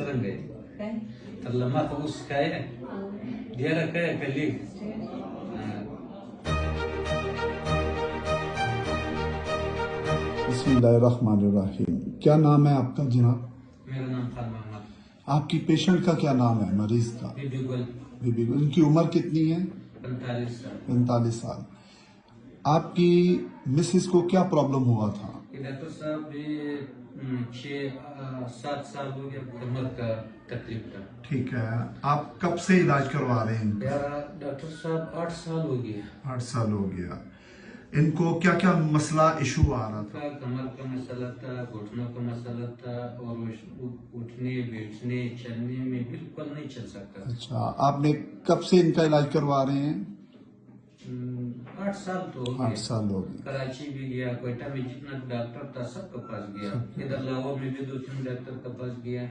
سرنگ ہے ترلما تو اس کا ہے دیا رکھا ہے پہلے بسم اللہ الرحمن الرحیم. کیا نام ہے آپ کا جناب؟ میرا نام خان محمد. آپ کی پیشنٹ کا کیا نام ہے مریض کا؟ Be be Gul. بی گل. ان کی عمر کتنی ہے؟ 45 سال. 45 سال. آپ کی مسز کو کیا پرابلم ہوا تھا؟ ڈاکٹر صاحب بھی 6-7 سال ہو گیا کمر کا تکلیف تھا. ٹھیک ہے. آپ کب سے علاج کروا رہے ہیں؟ ڈاکٹر صاحب 8 سال ہو گیا. 8 سال ہو گیا. ان کو کیا کیا مسئلہ ایشو آ رہا تھا؟ کمر کا مسئلہ تھا, گھٹنوں کا مسئلہ تھا, اور اٹھنے بیٹھنے چلنے میں بالکل نہیں چل سکتا. اچھا, آپ نے کب سے ان کا علاج کروا رہے ہیں؟ 8 سال تو ہو گیا. 8 سال ہو گئے. کراچی بھی گیا, کوئٹہ میں جتنا ڈاکٹر تھا سب کے پاس گیا, ادھر لاہور میں بھی 2-3 ڈاکٹر کے پاس گیا.